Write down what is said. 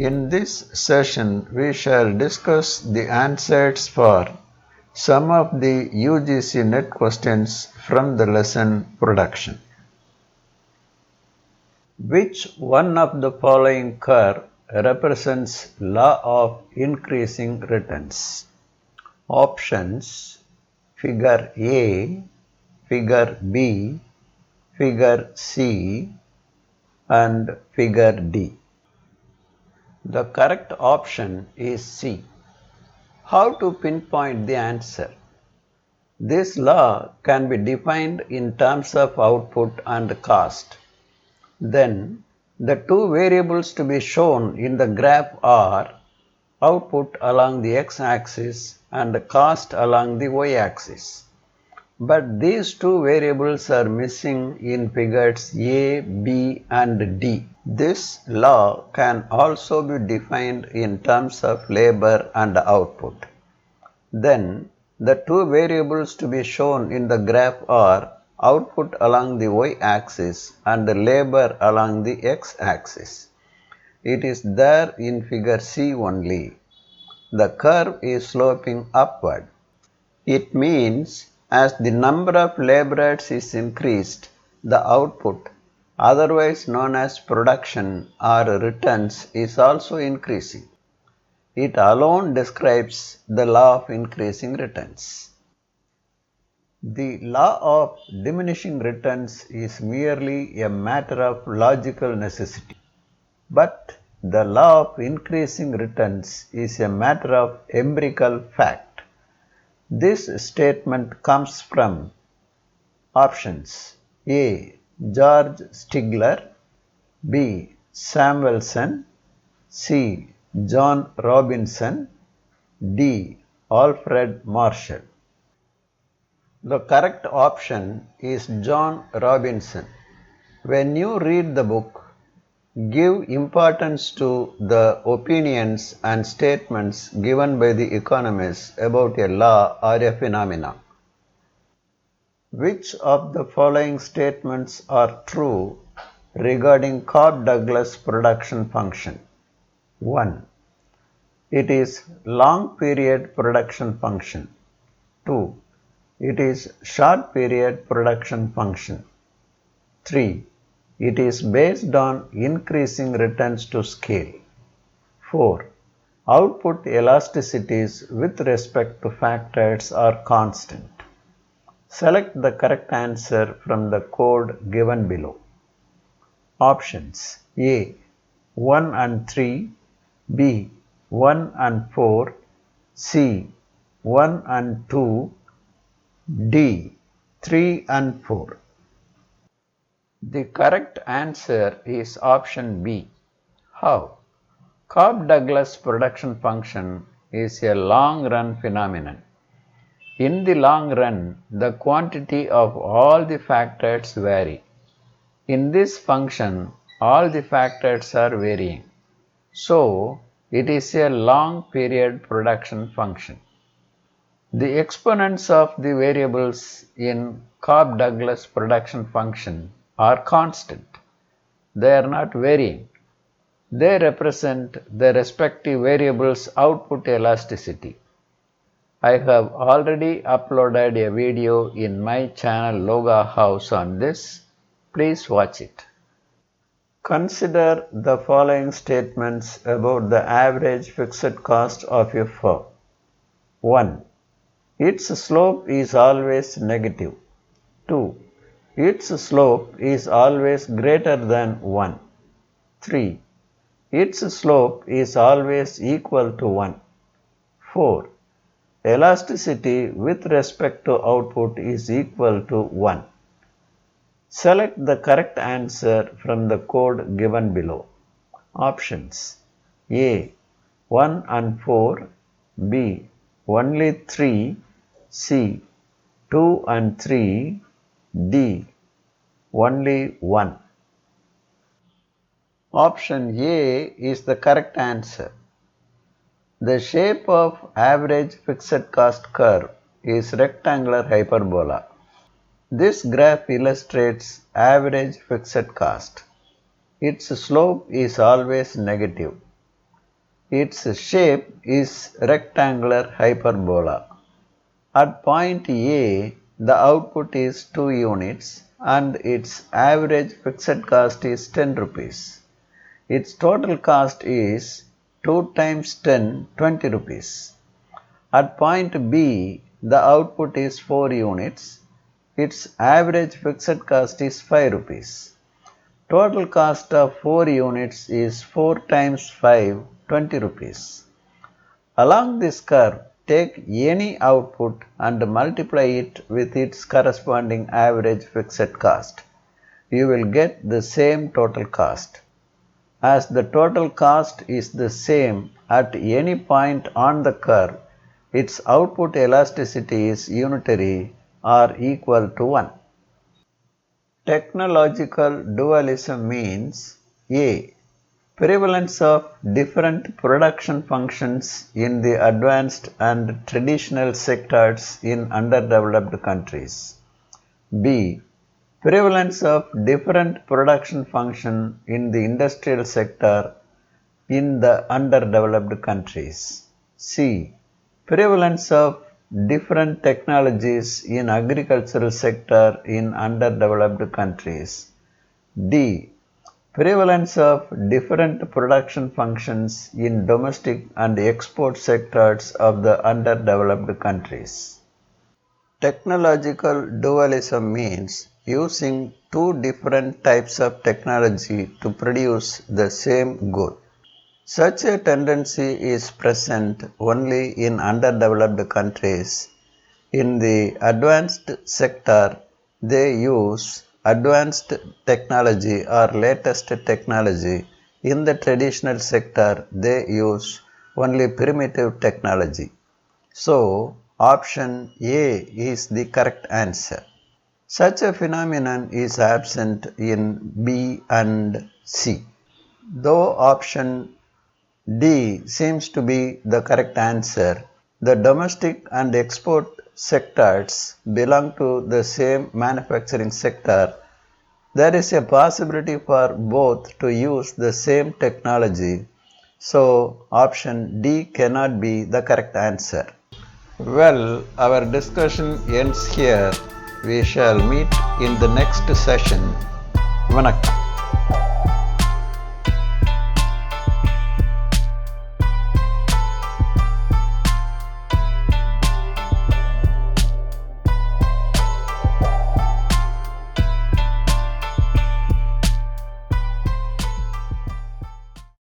In this session, we shall discuss the answers for some of the UGC NET questions from the lesson Production. Which one of the following curve represents law of increasing returns? Options: Figure A, Figure B, Figure C, and Figure D. The correct option is C. How to pinpoint the answer? This law can be defined in terms of output and cost. Then, the two variables to be shown in the graph are output along the x-axis and cost along the y-axis. But these two variables are missing in figures A, B, and D. This law can also be defined in terms of labor and output. Then, the two variables to be shown in the graph are output along the y-axis and labor along the x-axis. It is there in figure C only. The curve is sloping upward. It means as the number of laborers is increased, the output, otherwise known as production or returns, is also increasing. It alone describes the law of increasing returns. The law of diminishing returns is merely a matter of logical necessity, but the law of increasing returns is a matter of empirical fact. This statement comes from options: A. George Stigler, B. Samuelson, C. John Robinson, D. Alfred Marshall. The correct option is John Robinson. When you read the book, give importance to the opinions and statements given by the economists about a law or a phenomenon. Which of the following statements are true regarding Cobb Douglas production function? 1. It is long period production function. 2. It is short period production function. 3. It is based on increasing returns to scale. 4. Output elasticities with respect to factors are constant. Select the correct answer from the code given below. Options: A. 1 and 3, B. 1 and 4, C. 1 and 2, D. 3 and 4. The correct answer is option B. How? Cobb Douglas production function is a long-run phenomenon. In the long run, the quantity of all the factors vary. In this function, all the factors are varying. So, it is a long period production function. The exponents of the variables in Cobb Douglas production function are constant. They are not varying. They represent the respective variables' output elasticity. I have already uploaded a video in my channel Loga House on this. Please watch it. Consider the following statements about the average fixed cost of a firm. 1. Its slope is always negative. 2. Its slope is always greater than 1. 3. Its slope is always equal to 1. 4. Elasticity with respect to output is equal to 1. Select the correct answer from the code given below. Options: A. 1 and 4, B. Only 3, C. 2 and 3, D. Only 1. Option A is the correct answer. The shape of average fixed cost curve is rectangular hyperbola. This graph illustrates average fixed cost. Its slope is always negative. Its shape is rectangular hyperbola. At point A, the output is 2 units and its average fixed cost is 10 rupees. Its total cost is 2 times 10, 20 rupees. At point B, the output is 4 units. Its average fixed cost is 5 rupees. Total cost of 4 units is 4 times 5, 20 rupees. Along this curve, take any output and multiply it with its corresponding average fixed cost. You will get the same total cost. As the total cost is the same at any point on the curve, its output elasticity is unitary or equal to 1. Technological dualism means A. Prevalence of different production functions in the advanced and traditional sectors in underdeveloped countries. B. Prevalence of different production function in the industrial sector in the underdeveloped countries. C. Prevalence of different technologies in agricultural sector in underdeveloped countries. D. Prevalence of different production functions in domestic and export sectors of the underdeveloped countries. Technological dualism means using two different types of technology to produce the same good. Such a tendency is present only in underdeveloped countries. In the advanced sector, they use advanced technology or latest technology. In the traditional sector, they use only primitive technology. So, option A is the correct answer. Such a phenomenon is absent in B and C. Though option D seems to be the correct answer, the domestic and export sectors belong to the same manufacturing sector. There is a possibility for both to use the same technology, so option D cannot be the correct answer. Well, our discussion ends here. We shall meet in the next session. Vanakkam.